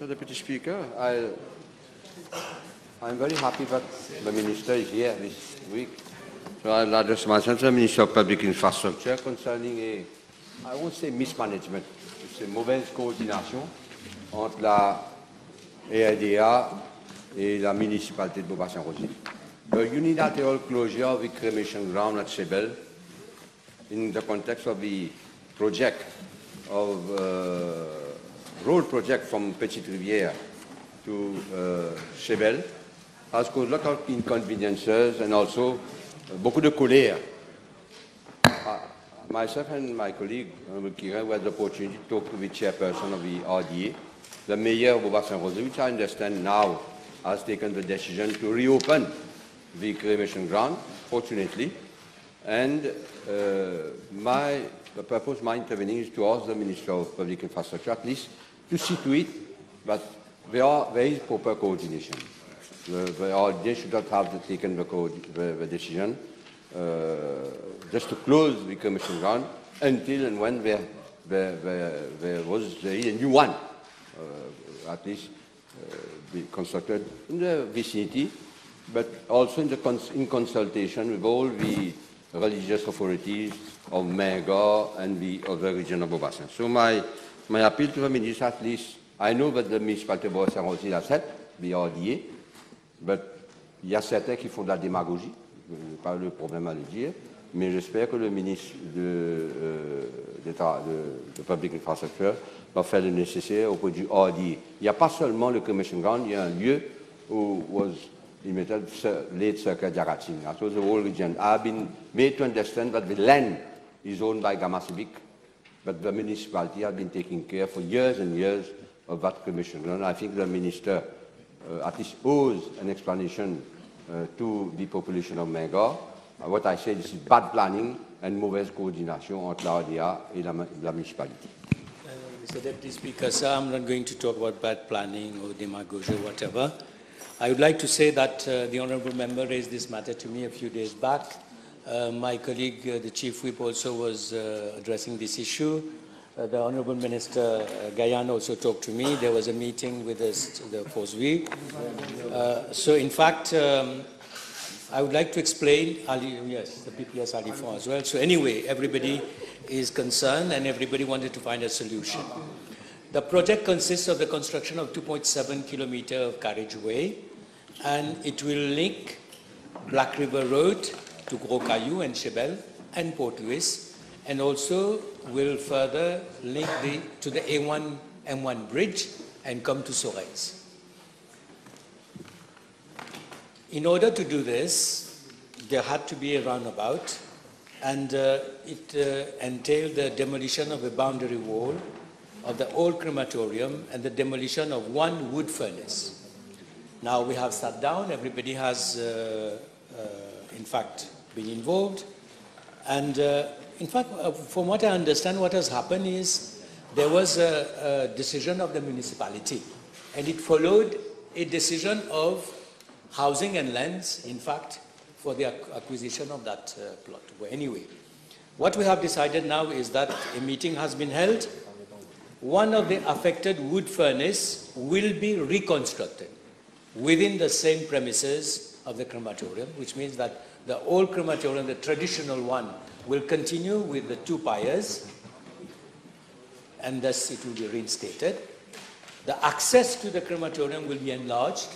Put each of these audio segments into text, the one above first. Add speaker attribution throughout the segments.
Speaker 1: Deputy Speaker. I'm very happy that the Minister is here this week. So I'll address myself to the Minister of Public Infrastructure concerning I won't say mismanagement, c'est mauvaise coordination entre la EIDA et la municipalité de Beaubassin-Rosy. The unilateral closure of the cremation ground at Chebel in the context of the project of road project from Petite Rivière to Chebel has caused a lot of inconveniences and also beaucoup de colère. Myself and my colleague, Quirin, we had the opportunity to talk to the chairperson of the RDA, the mayor of Beaubassin-Rosy, which I understand now has taken the decision to reopen the cremation ground, fortunately. And the purpose of my intervening is to ask the Minister of Public Infrastructure at least to see to it that there is proper coordination. The RDA should not have taken the decision just to close the cremation ground until and when there was a new one, at least be constructed in the vicinity, but also in consultation with all the religious authorities of Menga and the other region of Beaubassin. So my appeal to the Minister, at least, I know that the municipality of Beaubassin-Rosy has said, the RDA, but il y a certains qui font de la démagogie, pas le problème à le dire, mais j'espère que le ministre de Public Infrastructure va faire le nécessaire auprès du RDA. Il n'y a pas seulement le cremation ground, il y a un lieu où was limited late circuit Jagatsing. That was the whole region. I've been made to understand that the land is owned by Gamma Civic, but the municipality has been taking care for years and years of that cremation ground. I think the minister at least owes an explanation to the population of Menga. What I said is bad planning and mauvaise coordination entre la RDA et la municipalité.
Speaker 2: Mr. Deputy Speaker, sir, I'm not going to talk about bad planning or demagogy or whatever. I would like to say that the Honourable Member raised this matter to me a few days back. My colleague, the Chief Whip, also was addressing this issue. The Honourable Minister Gayan also talked to me. There was a meeting with the Force V. So in fact, I would like to explain, yes, the PPS Alifon as well. So anyway, everybody is concerned and everybody wanted to find a solution. The project consists of the construction of 2.7 kilometer of carriageway, and it will link Black River Road to Gros Caillou and Chebel and Port Louis, and also will further link to the A1-M1 bridge and come to Sorens. In order to do this, there had to be a roundabout, and it entailed the demolition of a boundary wall of the old crematorium and the demolition of one wood furnace. Now we have sat down, everybody has in fact been involved, and in fact from what I understand, what has happened is there was a decision of the municipality, and it followed a decision of Housing and Lands, in fact, for the acquisition of that plot. Well, anyway, what we have decided now is that a meeting has been held. One of the affected wood furnace will be reconstructed within the same premises of the crematorium, which means that the old crematorium, the traditional one, will continue with the two piers, and thus it will be reinstated. The access to the crematorium will be enlarged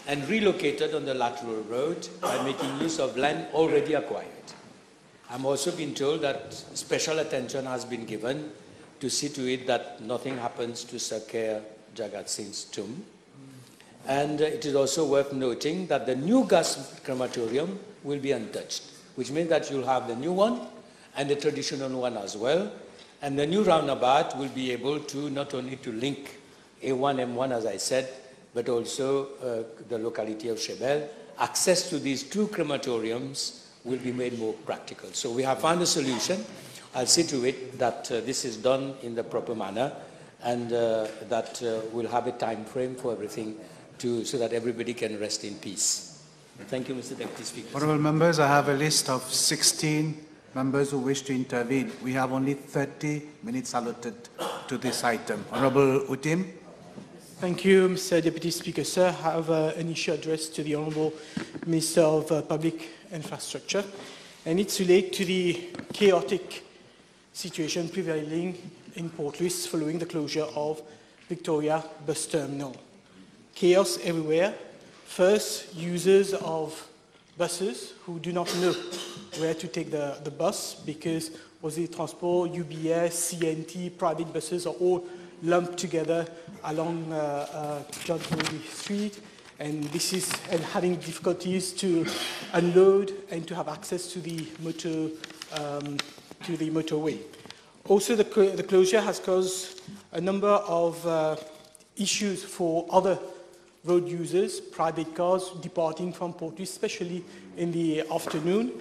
Speaker 2: and relocated on the lateral road by making use of land already acquired. I'm also been told that special attention has been given to see to it that nothing happens to Sir Keir Jagat Singh's tomb. And it is also worth noting that the new gas crematorium will be untouched, which means that you'll have the new one and the traditional one as well. And the new roundabout will be able to not only to link A1-M1, as I said, but also the locality of Chebel. Access to these two crematoriums will be made more practical. So we have found a solution. I'll see to it that this is done in the proper manner, and that we'll have a time frame for everything so that everybody can rest in peace. Thank you, Mr. Deputy Speaker.
Speaker 3: Honourable members, I have a list of 16 members who wish to intervene. We have only 30 minutes allotted to this item. Honourable Uteem.
Speaker 4: Thank you, Mr. Deputy Speaker. Sir, I have an issue addressed to the Honourable Minister of Public Infrastructure, and it's related to the chaotic situation prevailing in Port Louis following the closure of Victoria Bus Terminal. Chaos everywhere. First, users of buses who do not know where to take the bus because Osé Transport, UBS, CNT, private buses are all lumped together along John Kennedy Street, and this is having difficulties to unload and to have access to the motorway. Also, the closure has caused a number of issues for other road users, private cars departing from Port Louis, especially in the afternoon.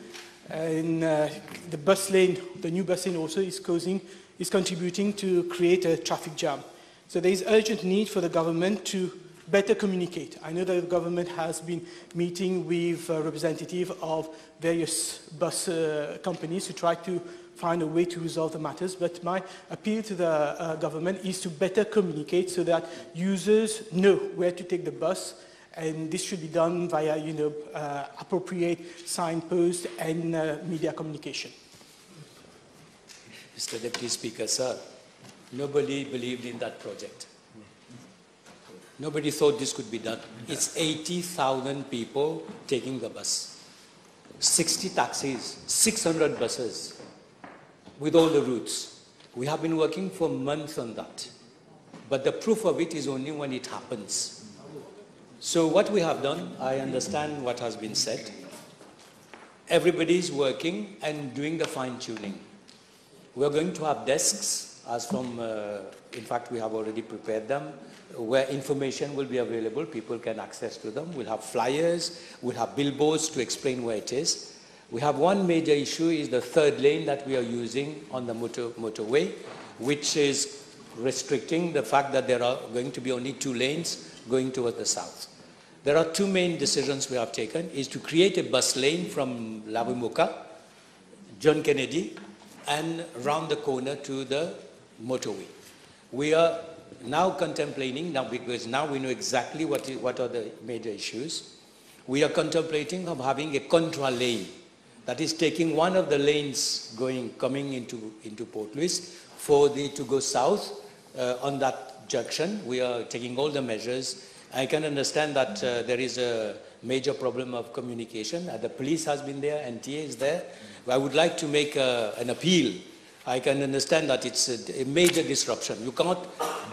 Speaker 4: And the bus lane, the new bus lane also is contributing to create a traffic jam. So there is urgent need for the government to better communicate. I know that the government has been meeting with representatives of various bus companies to try to find a way to resolve the matters, but my appeal to the government is to better communicate so that users know where to take the bus, and this should be done via, appropriate signposts and media communication.
Speaker 2: Mr. Deputy Speaker, sir, nobody believed in that project. Nobody thought this could be done. It's 80,000 people taking the bus, 60 taxis, 600 buses, with all the routes. We have been working for months on that. But the proof of it is only when it happens. So what we have done, I understand what has been said. Everybody is working and doing the fine-tuning. We are going to have desks, as from, in fact, we have already prepared them, where information will be available, people can access to them. We'll have flyers, we'll have billboards to explain where it is. We have one major issue is the third lane that we are using on the motorway, which is restricting the fact that there are going to be only 2 lanes going towards the south. There are 2 main decisions we have taken, is to create a bus lane from La Rue Moka, John Kennedy, and round the corner to the motorway. We are now contemplating, because now we know exactly what are the major issues. We are contemplating of having a contra lane, that is taking one of the lanes coming into Port Louis to go south on that junction. We are taking all the measures. I can understand that there is a major problem of communication. The police has been there, NTA is there. I would like to make an appeal. I can understand that it's a major disruption. You cannot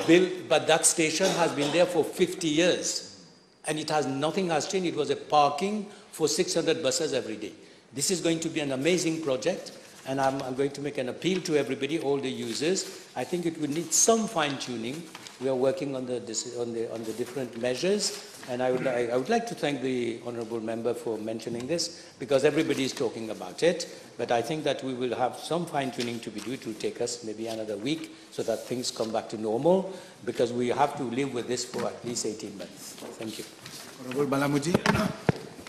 Speaker 2: build, but that station has been there for 50 years. And nothing has changed. It was a parking for 600 buses every day. This is going to be an amazing project, and I'm going to make an appeal to everybody, all the users. I think it will need some fine-tuning. We are working on the different measures, and I would like to thank the honourable member for mentioning this, because everybody is talking about it. But I think that we will have some fine-tuning to be due. It will take us maybe another week so that things come back to normal, because we have to live with this for at least 18 months. Thank you.
Speaker 3: Honourable Baloomoody.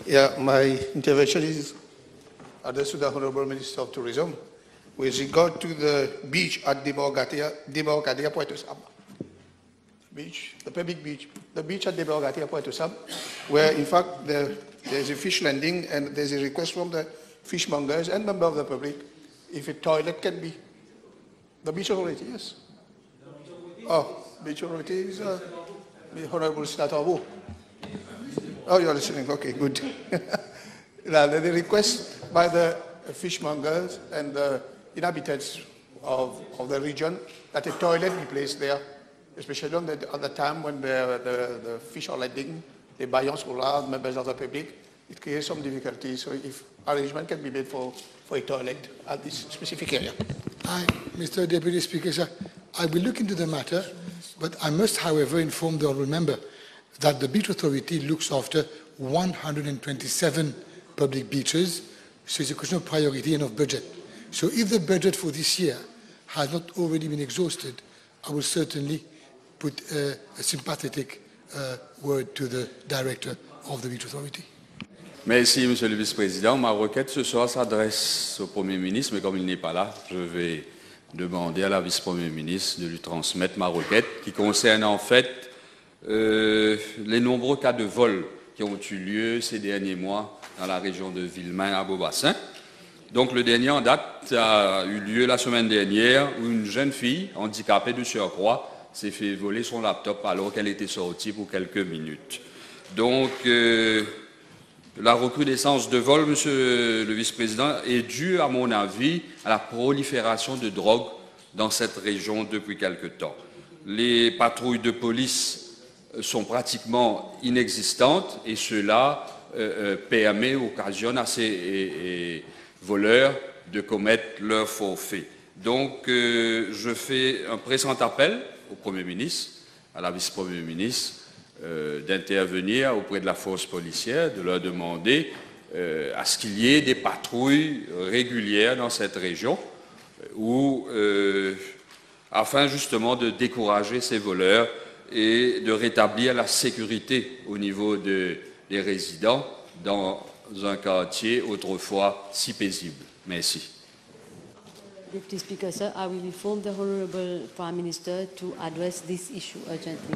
Speaker 5: Yeah, my intervention is addressed to the Honourable Minister of Tourism with regard to the beach at Debarcadia Pointe Sab. The public beach. The beach at Debarcadia Pointe Sab, where in fact there's a fish landing and there's a request from the fishmongers and members of the public if a toilet can be. The beach authority, yes. Oh, beach authority is the Honourable Senator. Oh, you're listening. Okay, good. Now, the request by the fishmongers and the inhabitants of the region that a toilet be placed there, especially at the time when the fish are landing, the baillons roulades, members of the public, it creates some difficulties. So if arrangement can be made for a toilet at this specific area.
Speaker 6: Hi, Mr. Deputy Speaker, sir. I will look into the matter, but I must, however, inform the honourable member that the Beach Authority looks after 127 public beaches, so it's a question of priority and of budget. So if the budget for this year has not already been exhausted, I will certainly put a sympathetic word to the director of the Beach Authority.
Speaker 7: Merci, Monsieur le Vice-président. Ma requête ce soir s'adresse au Premier ministre, mais comme il n'est pas là, je vais demander à la Vice-Premier ministre de lui transmettre ma requête qui concerne en fait les nombreux cas de vol qui ont eu lieu ces derniers mois dans la région de Villemain à Beaubassin. Donc le dernier en date a eu lieu la semaine dernière où une jeune fille handicapée de surcroît s'est fait voler son laptop alors qu'elle était sortie pour quelques minutes. Donc la recrudescence de vol, Monsieur le Vice-président, est due, à mon avis, à la prolifération de drogue dans cette région depuis quelque temps. Les patrouilles de police sont pratiquement inexistantes et cela occasionne à ces voleurs de commettre leur forfait. Donc, je fais un pressant appel au Premier ministre, à la Vice-Premier ministre, d'intervenir auprès de la force policière, de leur demander à ce qu'il y ait des patrouilles régulières dans cette région, afin justement de décourager ces voleurs et de rétablir la sécurité au niveau des résidents dans un quartier autrefois si paisible. Merci.
Speaker 8: Deputy Speaker, sir, I will inform the Honourable Prime Minister to address this issue urgently.